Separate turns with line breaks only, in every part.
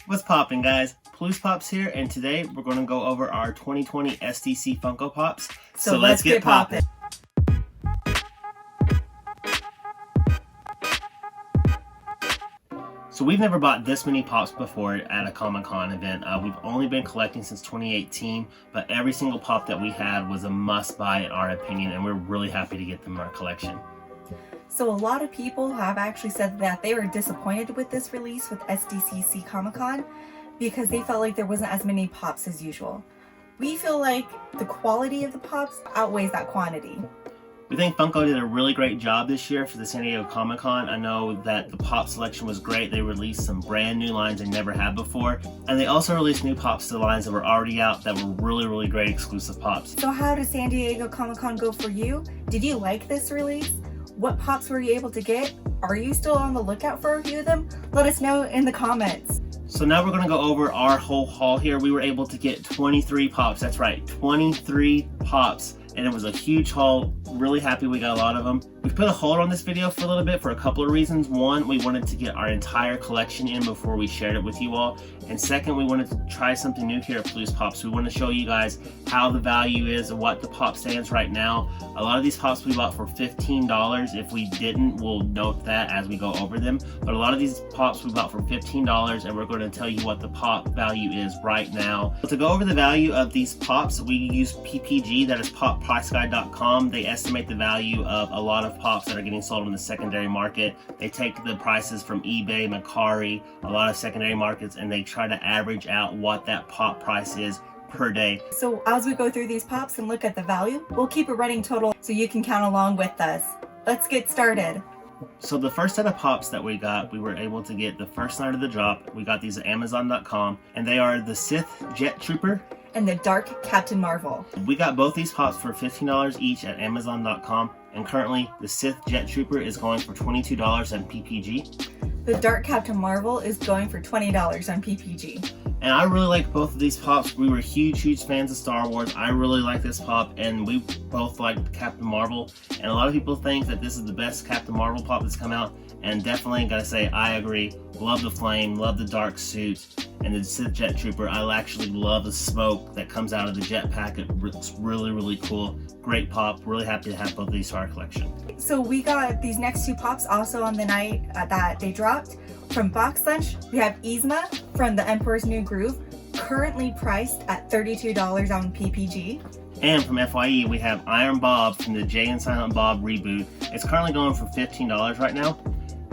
What's poppin', guys? Palouse Pops here, and today we're going to go over our 2020 SDCC Funko Pops.
So let's get poppin'.
So we've never bought this many Pops before at a Comic-Con event. We've only been collecting since 2018, but every single Pop that we had was a must-buy in our opinion, and we're really happy to get them in our collection.
So a lot of people have actually said that they were disappointed with this release with SDCC Comic-Con because they felt like there wasn't as many Pops as usual. We feel like the quality of the Pops outweighs that quantity.
We think Funko did a really great job this year for the San Diego Comic-Con. I know that the Pop selection was great. They released some brand new lines they never had before. And they also released new Pops to the lines that were already out that were really great exclusive Pops.
So how did San Diego Comic-Con go for you? Did you like this release? What Pops were you able to get? Are you still on the lookout for a few of them? Let us know in the comments.
So now we're going to go over our whole haul here. We were able to get 23 Pops. That's right, 23 Pops. And it was a huge haul. Really happy we got a lot of them. We put a hold on this video for a little bit for a couple of reasons. One, we wanted to get our entire collection in before we shared it with you all. And second, we wanted to try something new here at Palouse Pops. We want to show you guys how the value is and what the Pop stands right now. A lot of these Pops we bought for $15. If we didn't, we'll note that as we go over them. But a lot of these Pops we bought for $15, and we're going to tell you what the Pop value is right now. To go over the value of these Pops, we use PPG, that is PopPriceGuide.com. They estimate the value of a lot of Pops that are getting sold in the secondary market. They take the prices from eBay, Mercari, a lot of secondary markets, and they try to average out what that Pop price is per day.
So as we go through these Pops and look at the value, we'll keep a running total so you can count along with us. Let's get started.
So the first set of Pops that we got, we were able to get the first night of the drop. We got these at Amazon.com, and they are the Sith Jet Trooper
and the Dark Captain Marvel.
We got both these Pops for $15 each at Amazon.com, and currently the Sith Jet Trooper is going for $22 on PPG.
The Dark Captain Marvel is going for $20 on PPG.
And I really like both of these Pops. We were huge fans of Star Wars. I really like this Pop, and we both like Captain Marvel. And a lot of people think that this is the best Captain Marvel Pop that's come out, and definitely gotta say I agree. Love the flame, love the dark suit, and the Sith Jet Trooper. I actually love the smoke that comes out of the jetpack. It looks really cool. Great Pop. Really happy to have both of these to our collection.
So we got these next two Pops also on the night that they dropped. From Box Lunch, we have Yzma from the Emperor's New Groove, currently priced at $32 on PPG.
And from FYE, we have Iron Bob from the Jay and Silent Bob reboot. It's currently going for $15 right now,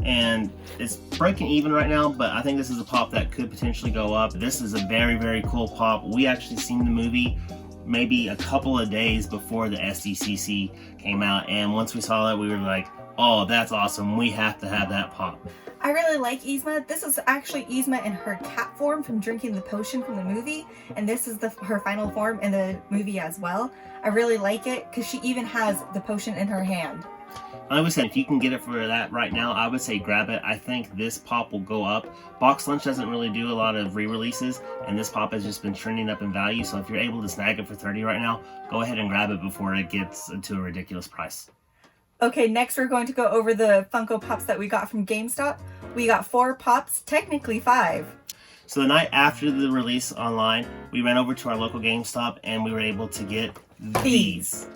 and it's breaking even right now, but I think this is a Pop that could potentially go up. This is a very cool Pop. We actually seen the movie maybe a couple of days before the SDCC came out, and once we saw that, we were like, oh, that's awesome. We have to have that Pop.
I really like Yzma. This is actually Yzma in her cat form from drinking the potion from the movie, and this is her final form in the movie as well. I really like it because she even has the potion in her hand.
I would say if you can get it for that right now, I would say grab it. I think this Pop will go up. Box Lunch doesn't really do a lot of re-releases, and this Pop has just been trending up in value, so if you're able to snag it for $30 right now, go ahead and grab it before it gets to a ridiculous price.
Okay, next we're going to go over the Funko Pops that we got from GameStop. We got 4 Pops, technically 5.
So the night after the release online, we ran over to our local GameStop and we were able to get these.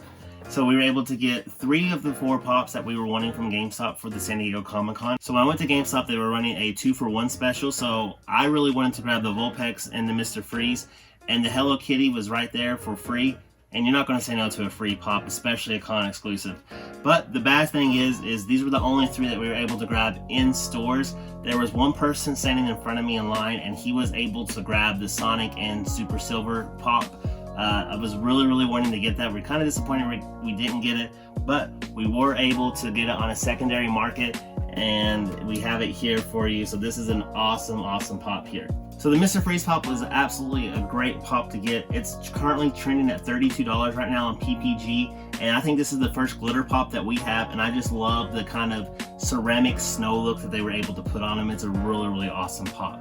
So we were able to get 3 of the 4 Pops that we were wanting from GameStop for the San Diego Comic-Con. So when I went to GameStop, they were running a 2-for-1 special, so I really wanted to grab the Vulpix and the Mr. Freeze, and the Hello Kitty was right there for free. And you're not going to say no to a free Pop, especially a con exclusive. But the bad thing is these were the only 3 that we were able to grab in stores. There was one person standing in front of me in line, and he was able to grab the Sonic and Super Silver Pop. I was really wanting to get that. We're kind of disappointed we didn't get it, but we were able to get it on a secondary market, and we have it here for you. So this is an awesome Pop here. So the Mr. Freeze Pop was absolutely a great Pop to get. It's currently trending at $32 right now on PPG, and I think this is the first glitter Pop that we have, and I just love the kind of ceramic snow look that they were able to put on them. It's a really awesome Pop.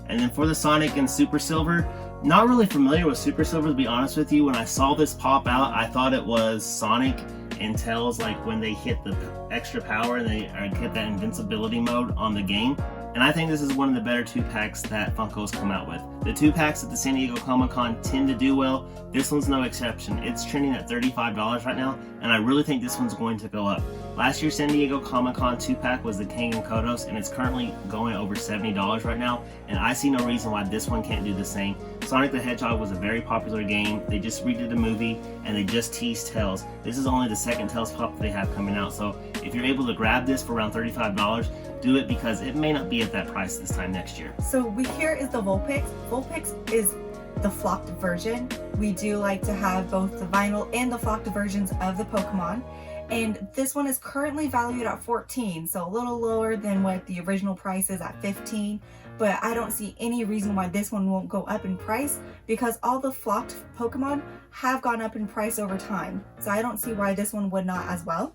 And then for the Sonic and Super Silver, not really familiar with Super Silver, to be honest with you. When I saw this pop out, I thought it was Sonic and Tails, like when they hit the extra power and they hit that invincibility mode on the game. And I think this is one of the better 2-packs that Funko's come out with. The 2-packs at the San Diego Comic-Con tend to do well. This one's no exception. It's trending at $35 right now, and I really think this one's going to go up. Last year's San Diego Comic-Con 2-pack was the King and Kodos, and it's currently going over $70 right now, and I see no reason why this one can't do the same. Sonic the Hedgehog was a very popular game. They just redid the movie, and they just teased Tails. This is only the second Tails pop they have coming out, so if you're able to grab this for around $35, do it, because it may not be at that price this time next year.
So here is the Vulpix. Vulpix is the flocked version. We do like to have both the vinyl and the flocked versions of the Pokemon. And this one is currently valued at $14, so a little lower than what the original price is at $15. But I don't see any reason why this one won't go up in price, because all the flocked Pokemon have gone up in price over time. So I don't see why this one would not as well.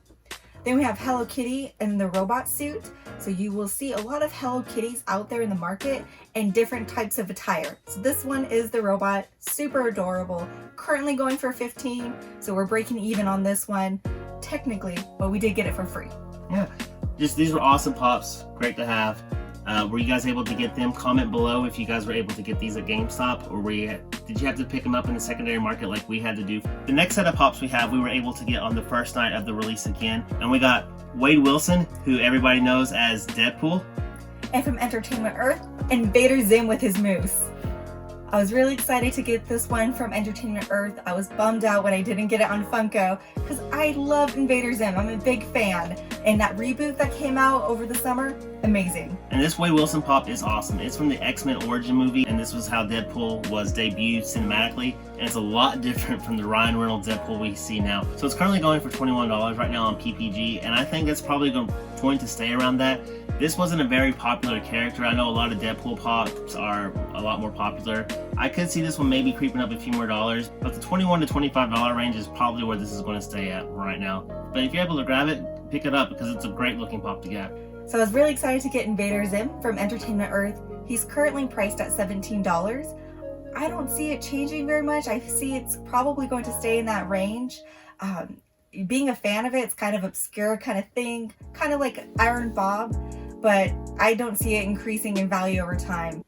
Then we have Hello Kitty in the robot suit. So you will see a lot of Hello Kitties out there in the market and different types of attire. So this one is the robot, super adorable, currently going for $15. So we're breaking even on this one, technically, but we did get it for free.
Yeah, these were awesome pops, great to have. Were you guys able to get them? Comment below if you guys were able to get these at GameStop, or did you have to pick them up in the secondary market like we had to do? The next set of pops we were able to get on the first night of the release again, and we got Wade Wilson, who everybody knows as Deadpool.
And from Entertainment Earth, Invader Zim with his moose. I was really excited to get this one from Entertainment Earth. I was bummed out when I didn't get it on Funko, because I love Invader Zim. I'm a big fan. And that reboot that came out over the summer, amazing.
And this Wade Wilson pop is awesome. It's from the X-Men origin movie, and this was how Deadpool was debuted cinematically. And it's a lot different from the Ryan Reynolds Deadpool we see now. So it's currently going for $21 right now on PPG, and I think it's probably going to stay around that. This wasn't a very popular character. I know a lot of Deadpool pops are a lot more popular. I could see this one maybe creeping up a few more dollars, but the $21 to $25 range is probably where this is going to stay at right now. But if you're able to grab it, pick it up, because it's a great looking pop to get.
So I was really excited to get Invader Zim from Entertainment Earth. He's currently priced at $17. I don't see it changing very much. I see it's probably going to stay in that range. Being a fan of it, it's kind of obscure kind of thing, kind of like Iron Bob, but I don't see it increasing in value over time.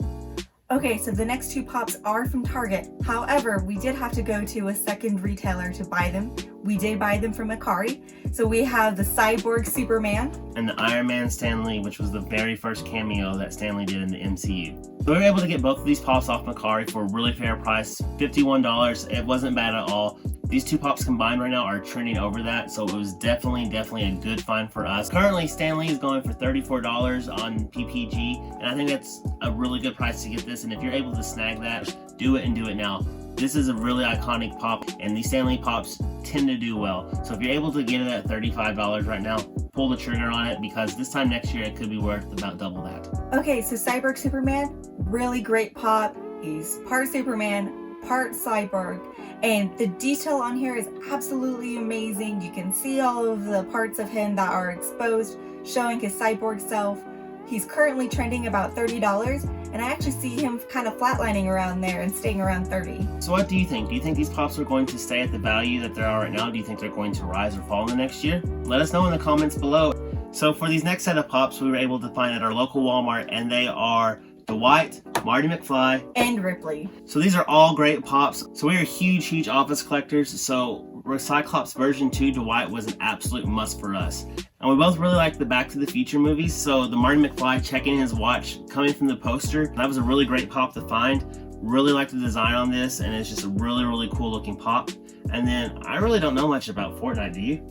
Okay, so the next two pops are from Target. However, we did have to go to a second retailer to buy them. We did buy them from Akari. So we have the Cyborg Superman.
And the Iron Man Stan Lee, which was the very first cameo that Stan Lee did in the MCU. So we were able to get both of these pops off Akari for a really fair price, $51. It wasn't bad at all. These two pops combined right now are trending over that, so it was definitely a good find for us. Currently, Stan Lee is going for $34 on PPG, and I think that's a really good price to get this, and if you're able to snag that, do it and do it now. This is a really iconic pop, and these Stan Lee pops tend to do well. So if you're able to get it at $35 right now, pull the trigger on it, because this time next year it could be worth about double that.
Okay, so Cyborg Superman, really great pop. He's part Superman, part Cyborg, and the detail on here is absolutely amazing. You can see all of the parts of him that are exposed, showing his cyborg self. He's currently trending about $30, and I actually see him kind of flatlining around there and staying around $30.
So what do you think? Do you think these pops are going to stay at the value that they are right now? Do you think they're going to rise or fall in the next year? Let us know in the comments below. So for these next set of pops, we were able to find at our local Walmart, and they are Dwight, Marty McFly,
and Ripley.
So these are all great pops. So we are huge Office collectors, so Cyclops version 2 Dwight was an absolute must for us. And we both really liked the Back to the Future movies, so the Marty McFly checking his watch coming from the poster, that was a really great pop to find. Really like the design on this, and it's just a really cool looking pop. And then I really don't know much about Fortnite, do you?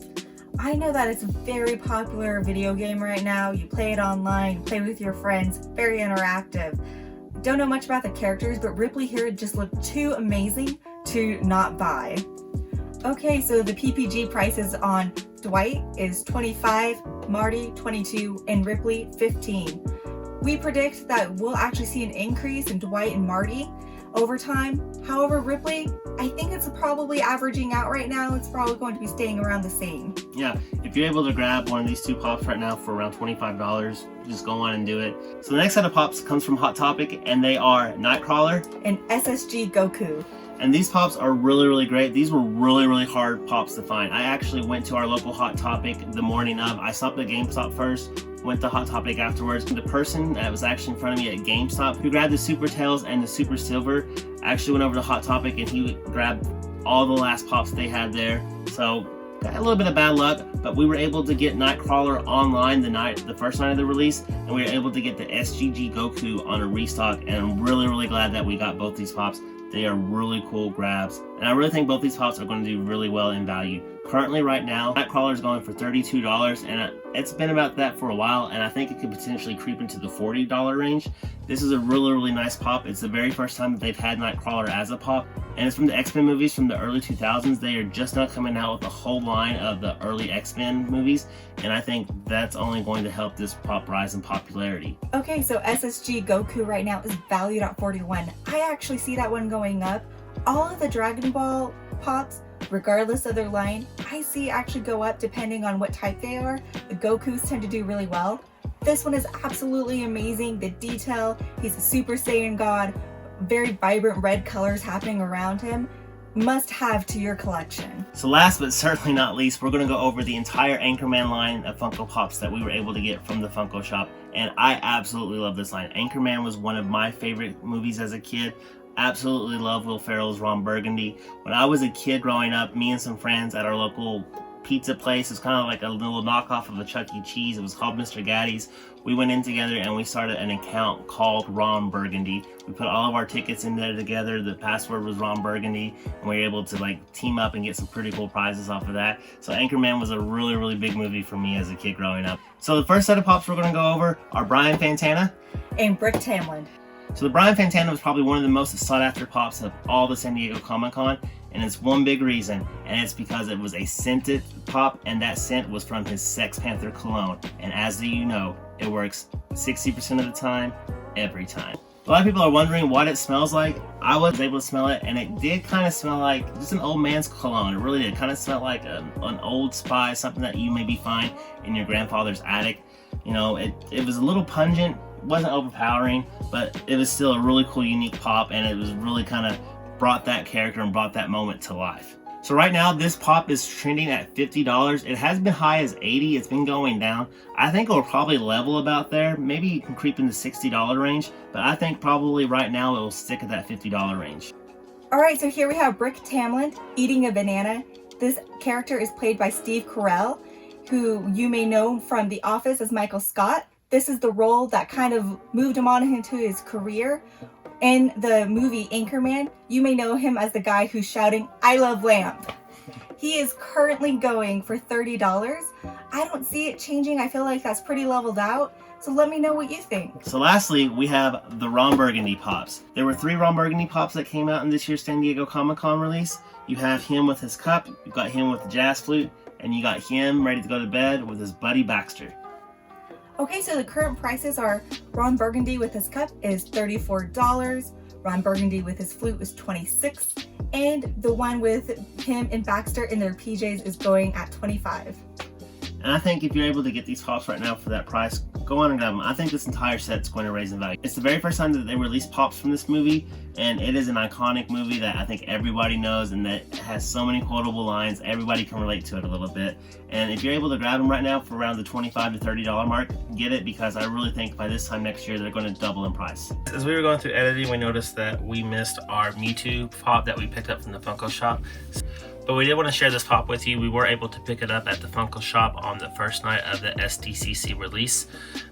I know that it's a very popular video game right now. You play it online, you play with your friends, very interactive. Don't know much about the characters, but Ripley here just looked too amazing to not buy. Okay, so the PPG prices on Dwight is $25, Marty $22, and Ripley $15. We predict that we'll actually see an increase in Dwight and Marty over time. However, Ripley, I think it's probably averaging out right now. It's probably going to be staying around the same.
Yeah, if you're able to grab one of these two pops right now for around $25, just go on and do it. So the next set of pops comes from Hot Topic, and they are Nightcrawler
and SSG Goku.
And these pops are really great. These were really hard pops to find. I actually went to our local Hot Topic the morning of. I stopped at GameStop first, went to Hot Topic afterwards. The person that was actually in front of me at GameStop who grabbed the Super Tails and the Super Silver actually went over to Hot Topic and he grabbed all the last pops they had there. So got a little bit of bad luck, but we were able to get Nightcrawler online the first night of the release, and we were able to get the SGG Goku on a restock, and I'm really glad that we got both these pops. They are really cool grabs, and I really think both these pops are going to do really well in value. Currently, right now, Nightcrawler is going for $32, and it's been about that for a while, and I think it could potentially creep into the $40 range. This is a really nice pop. It's the very first time that they've had Nightcrawler as a pop, and it's from the X-Men movies from the early 2000s. They are just now coming out with a whole line of the early X-Men movies, and I think that's only going to help this pop rise in popularity.
Okay, so SSG Goku right now is valued at $41. I actually see that one going up. All of the Dragon Ball pops, regardless of their line, I see actually go up depending on what type they are. The Gokus tend to do really well. This one is absolutely amazing. The detail, he's a Super Saiyan God, very vibrant red colors happening around him. Must have to your collection.
So last but certainly not least, we're going to go over the entire Anchorman line of Funko Pops that we were able to get from the Funko shop, and I absolutely love this line. Anchorman was one of my favorite movies as a kid. Absolutely love Will Ferrell's Ron Burgundy. When I was a kid growing up, me and some friends at our local pizza place, it's kind of like a little knockoff of a Chuck E. Cheese. It was called Mr. Gaddy's. We went in together and we started an account called Ron Burgundy. We put all of our tickets in there together. The password was Ron Burgundy, and we were able to like team up and get some pretty cool prizes off of that. So Anchorman was a really big movie for me as a kid growing up. So the first set of pops we're going to go over are Brian Fantana
and Brick Tamlin.
So the Brian Fantana was probably one of the most sought after pops of all the San Diego Comic-Con, and it's one big reason, and it's because it was a scented pop, and that scent was from his Sex Panther cologne. And as you know, it works 60% of the time, every time. A lot of people are wondering what it smells like. I was able to smell it, and it did kind of smell like just an old man's cologne. It really did. It kind of smelled like an Old Spice, something that you maybe find in your grandfather's attic. You know, it was a little pungent, wasn't overpowering, but it was still a really cool, unique pop, and it was really kind of brought that character and brought that moment to life. So right now, this pop is trending at $50. It has been high as $80. It's been going down. I think it will probably level about there. Maybe you can creep in the $60 range, but I think probably right now it will stick at that $50 range.
All right, so here we have Brick Tamlin eating a banana. This character is played by Steve Carell, who you may know from The Office as Michael Scott. This is the role that kind of moved him on into his career. In the movie Anchorman, you may know him as the guy who's shouting, "I love lamb." He is currently going for $30. I don't see it changing. I feel like that's pretty leveled out. So let me know what you think.
So lastly, we have the Ron Burgundy pops. There were 3 Ron Burgundy pops that came out in this year's San Diego Comic-Con release. You have him with his cup, you got him with the jazz flute, and you got him ready to go to bed with his buddy Baxter.
Okay, so the current prices are Ron Burgundy with his cup is $34, Ron Burgundy with his flute is $26, and the one with him and Baxter in their PJs is going at $25.
And I think if you're able to get these pops right now for that price, go on and grab them. I think this entire set's going to raise in value. It's the very first time that they released pops from this movie, and it is an iconic movie that I think everybody knows and that has so many quotable lines. Everybody can relate to it a little bit. And if you're able to grab them right now for around the $25 to $30 mark, get it, because I really think by this time next year they're going to double in price. As we were going through editing, we noticed that we missed our Mewtwo pop that we picked up from the Funko shop. But we did want to share this pop with you. We were able to pick it up at the Funko shop on the first night of the SDCC release.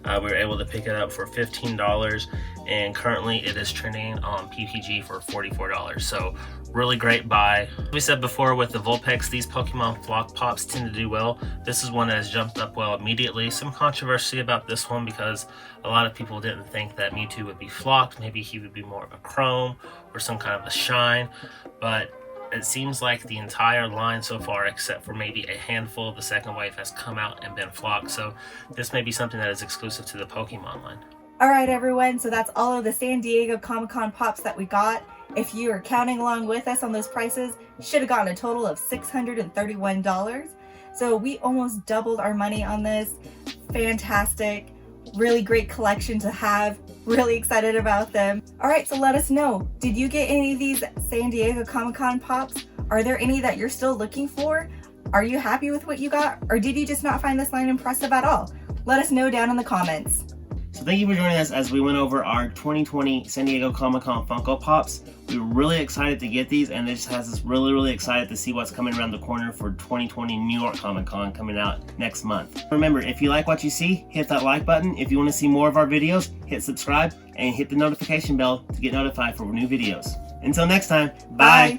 We were able to pick it up for $15, and currently it is trending on PPG for $44. So really great buy. As we said before, with the Vulpix, these Pokemon Flock Pops tend to do well. This is one that has jumped up well immediately. Some controversy about this one because a lot of people didn't think that Mewtwo would be flocked. Maybe he would be more of a chrome or some kind of a shine, but it seems like the entire line so far, except for maybe a handful of the second wave, has come out and been flocked. So this may be something that is exclusive to the Pokemon line.
All right, everyone. So that's all of the San Diego Comic-Con pops that we got. If you are counting along with us on those prices, you should have gotten a total of $631. So we almost doubled our money on this. Fantastic. Really great collection to have. Really excited about them. All right, so let us know. Did you get any of these San Diego Comic-Con pops? Are there any that you're still looking for? Are you happy with what you got? Or did you just not find this line impressive at all? Let us know down in the comments.
So thank you for joining us as we went over our 2020 San Diego Comic-Con Funko Pops. We were really excited to get these, and this has us really excited to see what's coming around the corner for 2020 New York Comic-Con coming out next month. Remember, if you like what you see, hit that like button. If you want to see more of our videos, hit subscribe and hit the notification bell to get notified for new videos. Until next time, bye.